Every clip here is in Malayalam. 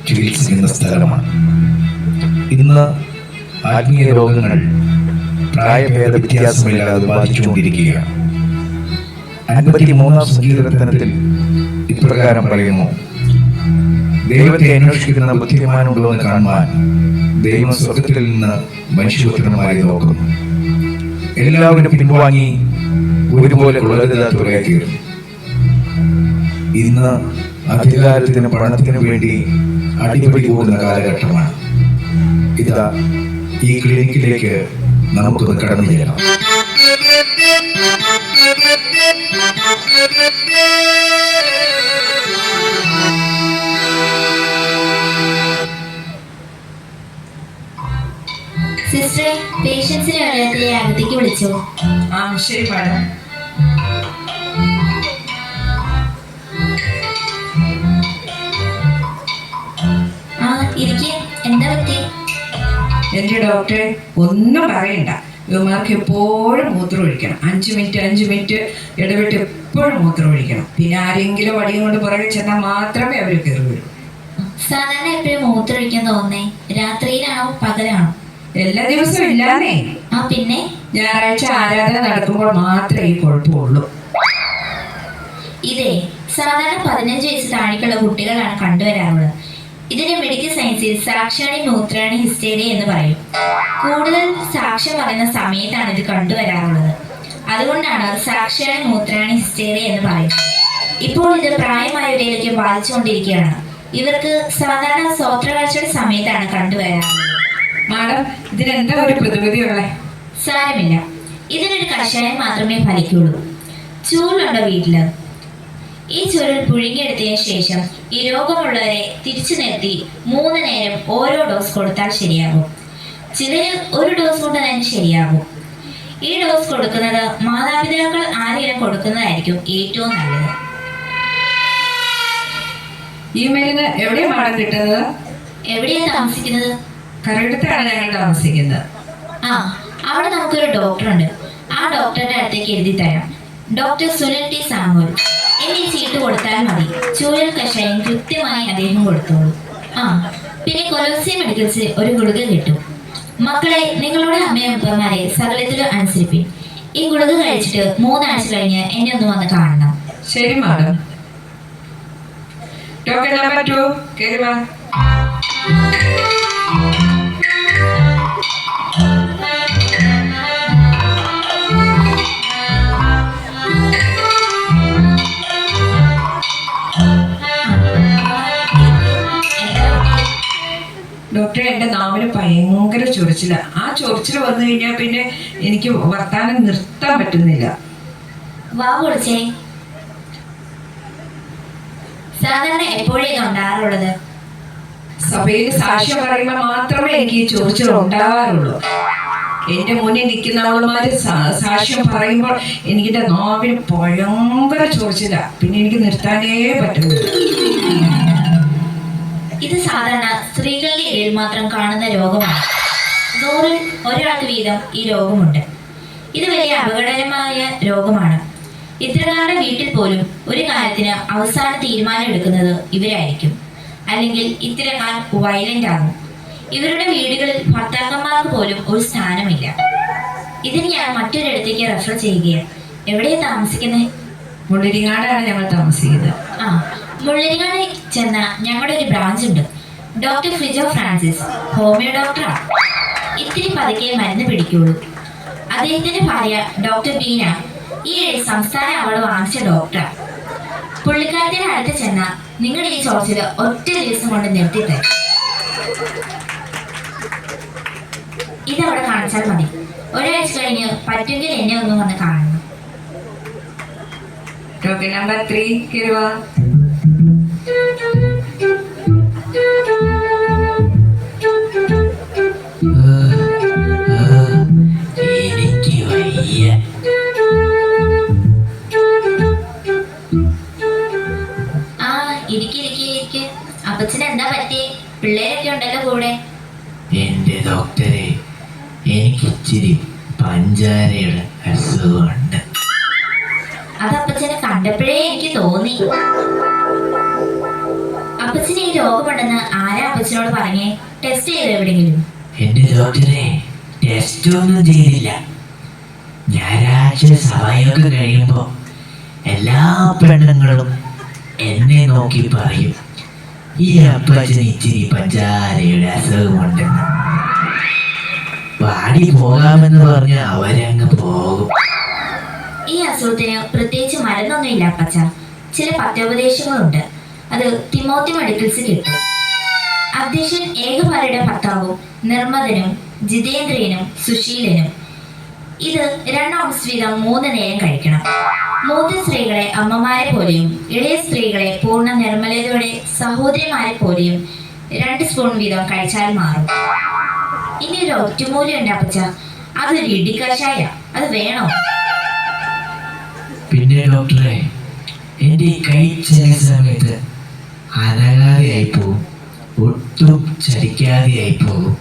ചികിത്സിക്കുന്ന സ്ഥലമാണ്. ഇന്ന് ആത്മീയ രോഗങ്ങൾ പ്രായഭേദ വ്യത്യാസമില്ലാതെ ബാധിച്ചുകൊണ്ടിരിക്കുകയാണ്. 53-ാം സങ്കീർത്തനത്തിൽ ഇപ്രകാരം പറയുന്നു: ദൈവത്തെ അന്വേഷിക്കുന്ന ബുദ്ധിമാനുണ്ടോ എന്ന് കാണുവാൻ ദൈവം സ്വർഗത്തിൽ നിന്ന് മനുഷ്യപുത്രനുമായി നോക്കുന്നു. എല്ലാവരും പിൻവാങ്ങി ഒരുപോലെ കൊള്ളരുതാത്തവരായി തീരും. ഇന്ന് അധികാരത്തിന് പണത്തിനു വേണ്ടി അടിപിടി കൂടുന്ന കാലഘട്ടമാണ്. ഇതാ ഈ ക്ലിനിക്കിലേക്ക് നമുക്കൊന്ന് കടന്നു ചെല്ലാം. സിസ്റ്ററെ, പേഷ്യൻസിനെ വെള്ളത്തിലെ അകത്തേക്ക് വിളിച്ചോ? ശരി മാഡം. എന്താ പറ്റി? എന്റെ ഡോക്ടറെ, ഒന്നും പറയണ്ട. ഇവന്മാർക്ക് എപ്പോഴും മൂത്രം ഒഴിക്കണം. 5 മിനിറ്റ് ഇടവിട്ട് എപ്പോഴും മൂത്രം ഒഴിക്കണം. പിന്നെ ആരെങ്കിലും വടിയും കൊണ്ട് പുറകെ ചെന്നാൽ മാത്രമേ അവർ കയറി വരൂ. സാധാരണ എപ്പോഴും മൂത്രം ഒഴിക്കാൻ തോന്നേ? രാത്രിയിലാണോ പകലാണോ? എല്ലാ ദിവസവും ഇല്ലാന്നേ. പിന്നെ ഞായറാഴ്ച ആരാധന നടക്കുമ്പോൾ മാത്രമേ ഈ കുഴപ്പമുള്ളൂ. ഇതേ സാധാരണ 15 വയസ്സ് താഴേക്കുള്ള കുട്ടികളാണ് കണ്ടുവരാറുള്ളത്. ഇതിന് മെഡിക്കൽ സയൻസിൽ സാക്ഷ്യാണി മൂത്രാണി ഹിസ്റ്റേറിയ എന്ന് പറയും. കൂടുതൽ സാക്ഷ്യം പറയുന്ന സമയത്താണ് ഇത് കണ്ടുവരാറുള്ളത്. അതുകൊണ്ടാണ് സാക്ഷ്യാണി മൂത്രാണി ഹിസ്റ്റേറിയ എന്ന് പറയുന്നത്. ഇപ്പോൾ ഇത് പ്രായമായവരിലേക്ക് ബാധിച്ചുകൊണ്ടിരിക്കുകയാണ്. ഇവർക്ക് സാധാരണ സ്വോത്രകാഴ്ചയുടെ സമയത്താണ് കണ്ടുവരാറുള്ളത്. മാഡം, ഇതിനെന്താ ഒരു പ്രതിവിധിയുള്ള? സാരമില്ല, ഇതിനൊരു കഷായം മാത്രമേ ഫലിക്കുള്ളൂ. ചൂടുണ്ടോ വീട്ടില്? ഈ ചുരുൾ പുഴുങ്ങിയെടുത്തതിന് ശേഷം ഈ രോഗമുള്ളവരെ തിരിച്ചു നിർത്തി 3 നേരം ഓരോ ഡോസ് കൊടുത്താൽ ശരിയാകും. ചിലര് 1 ഡോസ് കൊണ്ട് തന്നെ ശരിയാകും. ഈ ഡോസ് കൊടുക്കുന്നത് മാതാപിതാക്കൾ ആരെങ്കിലും കൊടുക്കുന്നതായിരിക്കും ഏറ്റവും നല്ലത്. ഈ മരുന്ന് എവിടെയാണ് മാഡം കിട്ടുന്നത്? എവിടെയാണ് താമസിക്കുന്നത്? കരടുത്താണ് ഞങ്ങൾ താമസിക്കുന്നത്. അവിടെ നമുക്കൊരു ഡോക്ടറുണ്ട്. ആ ഡോക്ടറുടെ അടുത്തേക്ക് എഴുതി തരാം. Doctor Sunil T Samuel. എന്നെ ചീട്ട് കൊടുത്താൽ മതി. ചൂരൽ കഷായം കൃത്യമായി അദ്ദേഹം കൊടുത്തോളൂ. പിന്നെ കൊലോസി മെഡിക്കൽസിൽ ഒരു ഗുളിക കിട്ടും. മക്കളെ, നിങ്ങളുടെ അമ്മയപ്പന്മാരെ സകലത്തിലും അനുസരിപ്പിൻ. ഈ ഗുളിക കഴിച്ചിട്ട് 3 ആഴ്ച കഴിഞ്ഞ് എന്നെ ഒന്ന് വന്ന് കാണണം. ശരി മാഡം. ടോക്കൺ നമ്പർ 2 കേറി വാ. ഡോക്ടറെ, എൻ്റെ നാവിന് ഭയങ്കര ചൊറിച്ചില. ആ ചൊറിച്ചിൽ വന്നു കഴിഞ്ഞാൽ പിന്നെ എനിക്ക് വർത്താനം നിർത്താൻ പറ്റുന്നില്ല. വാ പൊളിച്ചേ. സാധാരണ എപ്പോഴേക്കും ഉണ്ടാകാറുള്ളത്? സഭയിൽ സാക്ഷ്യം പറയുമ്പോൾ മാത്രമേ എനിക്ക് ഈ ചൊറിച്ചിൽ ഉണ്ടാകാറുള്ളൂ. എന്റെ മുന്നിൽ നിൽക്കുന്ന ആളുമാര് സാക്ഷ്യം പറയുമ്പോൾ എനിക്കിന്റെ നാവിന് ഭയങ്കര ചൊറിച്ചില. പിന്നെ എനിക്ക് നിർത്താനേ പറ്റുന്നില്ല. ഇത് സാധാരണ സ്ത്രീകളുടെ ഇടയിൽ മാത്രം കാണുന്ന രോഗമാണ്. 100-ൽ ഒരാൾക്ക് വീതം ഈ രോഗമുണ്ട്. ഇത് വലിയ അപകടകരമായ രോഗമാണ്. ഇത്തരക്കാരുടെ വീട്ടിൽ പോലും ഒരു കാര്യത്തിന് അവസാന തീരുമാനം എടുക്കുന്നത് ഇവരായിരിക്കും. അല്ലെങ്കിൽ ഇത്തരക്കാർ വയലന്റ് ആകും. ഇവരുടെ വീടുകളിൽ ഭർത്താക്കന്മാർക്ക് പോലും ഒരു സ്ഥാനമില്ല. ഇതിന് ഞാൻ മറ്റൊരിടത്തേക്ക് റെഫർ ചെയ്യുകയാണ്. എവിടെയാണ് താമസിക്കുന്നത്? മുള്ളിരിങ്ങാടാണ് ഞങ്ങൾ താമസിക്കുന്നത്. മുള്ളിരിങ്ങാട് ചെന്ന ഞങ്ങളുടെ ഒരു ബ്രാഞ്ച് ഉണ്ട്. ഡോക്ടർ ഫിജോ ഫ്രാൻസിസ് ഹോമിയോ ഡോക്ടറാണ്. ഇത്തിരി പതുക്കെ മരുന്ന് പിടിക്കുള്ളൂ. അദ്ദേഹത്തിന്റെ ഭാര്യ ഡോക്ടർ ബീന ഈ സംസ്ഥാന അവാർഡ് വാങ്ങിച്ച ഡോക്ടറാണ്. പുള്ളിക്കാരത്തിന്റെ അടുത്ത് ചെന്ന നിങ്ങളുടെ ഈ ചോർച്ചിൽ ഒറ്റ ദിവസം കൊണ്ട് നിർത്തിത്തരും. ഇതവിടെ കാണിച്ചാൽ മതി. ഒരാഴ്ച കഴിഞ്ഞ് പറ്റുമെങ്കിൽ എന്നെ ഒന്ന് വന്ന് കാണണം. ടോക്കൺ നമ്പർ 3 കേറി വാ. എനിക്ക് വയ്യ. ഇരിക്കെ. അപ്പച്ചന് എന്താ പറ്റി? പിള്ളേരൊക്കെ ഉണ്ടല്ലോ കൂടെ. എന്റെ ഡോക്ടറെ, എനിക്ക് ഇച്ചിരി പഞ്ചാരയുടെ അസുഖമുണ്ട്. അത് അപ്പച്ചനെ കണ്ടപ്പോഴേ എനിക്ക് തോന്നി. അപ്പച്ചന് ഈ രോഗമുണ്ടെന്ന് ആരാ അപ്പച്ചനോട് പറഞ്ഞേ? ടെസ്റ്റ് ചെയ്തോ എവിടെയെങ്കിലും? എന്റെ ഡോക്ടറെ ടെസ്റ്റ് ഒന്നും ചെയ്തില്ല. ഞായറാഴ്ച സഭയൊക്കെ കഴിയുമ്പോ എല്ലാ പെണ്ണുങ്ങളും എന്നെ നോക്കി പറയും, ഈ അപ്പച്ചന് ഇച്ചിരി പഞ്ചാരയുടെ അസുഖമുണ്ടെന്ന്. പാടി പോകാമെന്ന് പറഞ്ഞ അവരങ്ങ് പോകും. ഈ അസുഖത്തിന് പ്രത്യേകിച്ച് മരുന്നൊന്നും ഇല്ല അപ്പച്ച. ചില പത്യോപദേശങ്ങളുണ്ട്. അത് തിമോത്തി മെഡിക്കൽസ് കിട്ടും. അധ്യക്ഷൻ ഏകഭാര്യയുടെ ഭർത്താവും നിർമ്മതനും ജിതേന്ദ്രിയനും സുശീലനും. ഇത് 2 ഔൺസ് വീതം 3 നേരം കഴിക്കണം. മൂത്ത സ്ത്രീകളെ അമ്മമാരെ പോലെയും ഇളയ സ്ത്രീകളെ പൂർണ്ണ നിർമ്മലതയോടെ സഹോദരിമാരെ പോലെയും 2 സ്പൂൺ വീതം കഴിച്ചാൽ മാറും. ഇനി ഒരു ഒറ്റമൂലിയുണ്ട് അപ്പച്ച, അതൊരു ഇടിക്കഷായ. അത് വേണോ? പിന്നെ ഡോക്ടറെ, എന്റെ കൈ ചില സമയത്ത് അനങ്ങാതെയായി പോകും, ഒട്ടും ചലിക്കാതെയായി പോകും.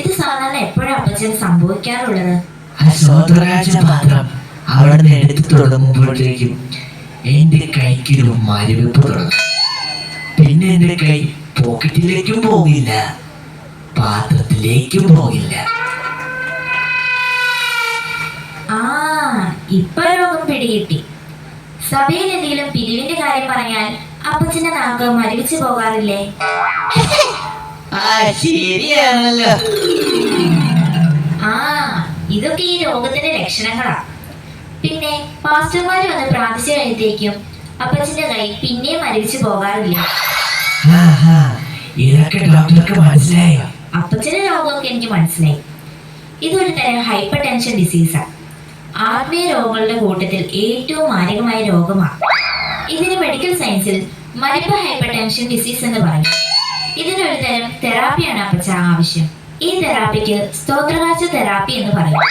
ഇത് സാധാരണ എപ്പോഴാണ് അപ്പച്ചന് സംഭവിക്കാറുള്ളത്? ആ സ്വതരാഴ്ച പാത്രം അവിടെ നിന്ന് എടുത്ത് തുടങ്ങുമ്പോഴേക്കും എന്റെ കൈക്കൊരു മരവിപ്പ് തുടങ്ങും. പിന്നെ എന്റെ കൈ പോക്കറ്റിലേക്കും പോകില്ല, പാത്രത്തിലേക്കും പോകില്ല. ആ, ഇപ്പൊ രോഗം പിടികിട്ടി. സഭയിൽ എന്തെങ്കിലും പിരിവിന്റെ കാര്യം പറഞ്ഞാൽ അപ്പച്ചന്റെ നാക്ക് മരവിച്ചു പോകാറില്ലേ? ശരിയാണല്ലോ. ആ, ഇതൊക്കെ ഈ രോഗത്തിന്റെ ലക്ഷണങ്ങളാ. പിന്നെ പാസ്റ്റർമാര് വന്ന് പ്രാർത്ഥിച്ചു കഴിഞ്ഞത്തേക്കും അപ്പച്ചന്റെ കൈ പിന്നെയും മരവിച്ചു പോകാറില്ല. ഇതൊക്കെ ഡോക്ടർക്ക് മനസ്സിലായോ? അപ്പച്ചന്റെ രോഗമൊക്കെ എനിക്ക് മനസ്സിലായി. ഇതൊരു തരം ഹൈപ്പർ ടെൻഷൻ ഡിസീസാണ്. ആത്മീയ രോഗങ്ങളുടെ കൂട്ടത്തിൽ ഏറ്റവും മാരകമായ രോഗമാണ്. ഇതിന് മെഡിക്കൽ സയൻസിൽ മൾട്ടിപ്പിൾ ഹൈപ്പർ ടെൻഷൻ ഡിസീസ് എന്ന് പറയും. ഇതിനൊരു തരം തെറാപ്പിയാണ് അപ്പച്ച ആവശ്യം. ഈ തെറാപ്പിക്ക് സ്തോത്രകാഴ്ച തെറാപ്പി എന്ന് പറയും.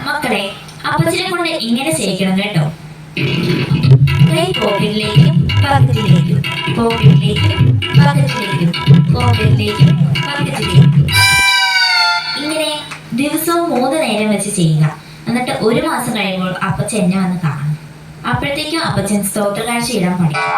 മക്കളെ, അപ്പച്ചനെ കൊണ്ട് ഇങ്ങനെ ചെയ്യിക്കണം കേട്ടോ. കൈ പോക്കറ്റിലേക്കും ബക്കറ്റിലേക്കും, പോക്കറ്റിലേക്കും ബക്കറ്റിലേക്കും, പോക്കറ്റിലേക്കും ബക്കറ്റിലേക്കും. ഇങ്ങനെ ദിവസവും 3 നേരം വെച്ച് ചെയ്യുക. എന്നിട്ട് 1 മാസം കഴിയുമ്പോൾ അപ്പച്ചൻ എന്നെ വന്ന് കാണും. അപ്പോഴത്തേക്കും അപ്പച്ചൻ സ്തോത്രകാഴ്ച ഇടാൻ പഠിക്കും.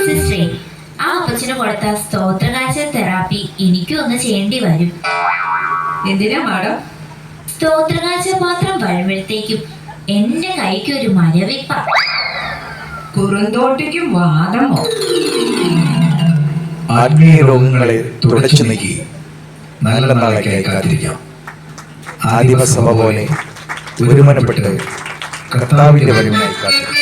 സിസ്റ്ററെ, ആ അപ്പച്ചന് കൊടുത്ത സ്തോത്രകാഴ്ച തെറാപ്പി എനിക്കും ഒന്ന് ചെയ്യേണ്ടി വരും. എന്തിനാ മാഡം? സ്തോത്രകാഴ്ച പാത്രം വരുമ്പോഴത്തേക്കും എന്റെ കൈക്ക് ഒരു മരവിപ്പ. കുറുന്തോട്ടിക്കും വാദമോ? ആത്മീയ രോഗങ്ങളെ തുടച്ചു നീക്കി നല്ല നാളേക്കായി കാത്തിരിക്കാം. ആദിമസഭ പോലെ ഒരുമനപ്പെട്ട് കർത്താവിന്റെ വരവിനായി കാത്തിരിക്കാം.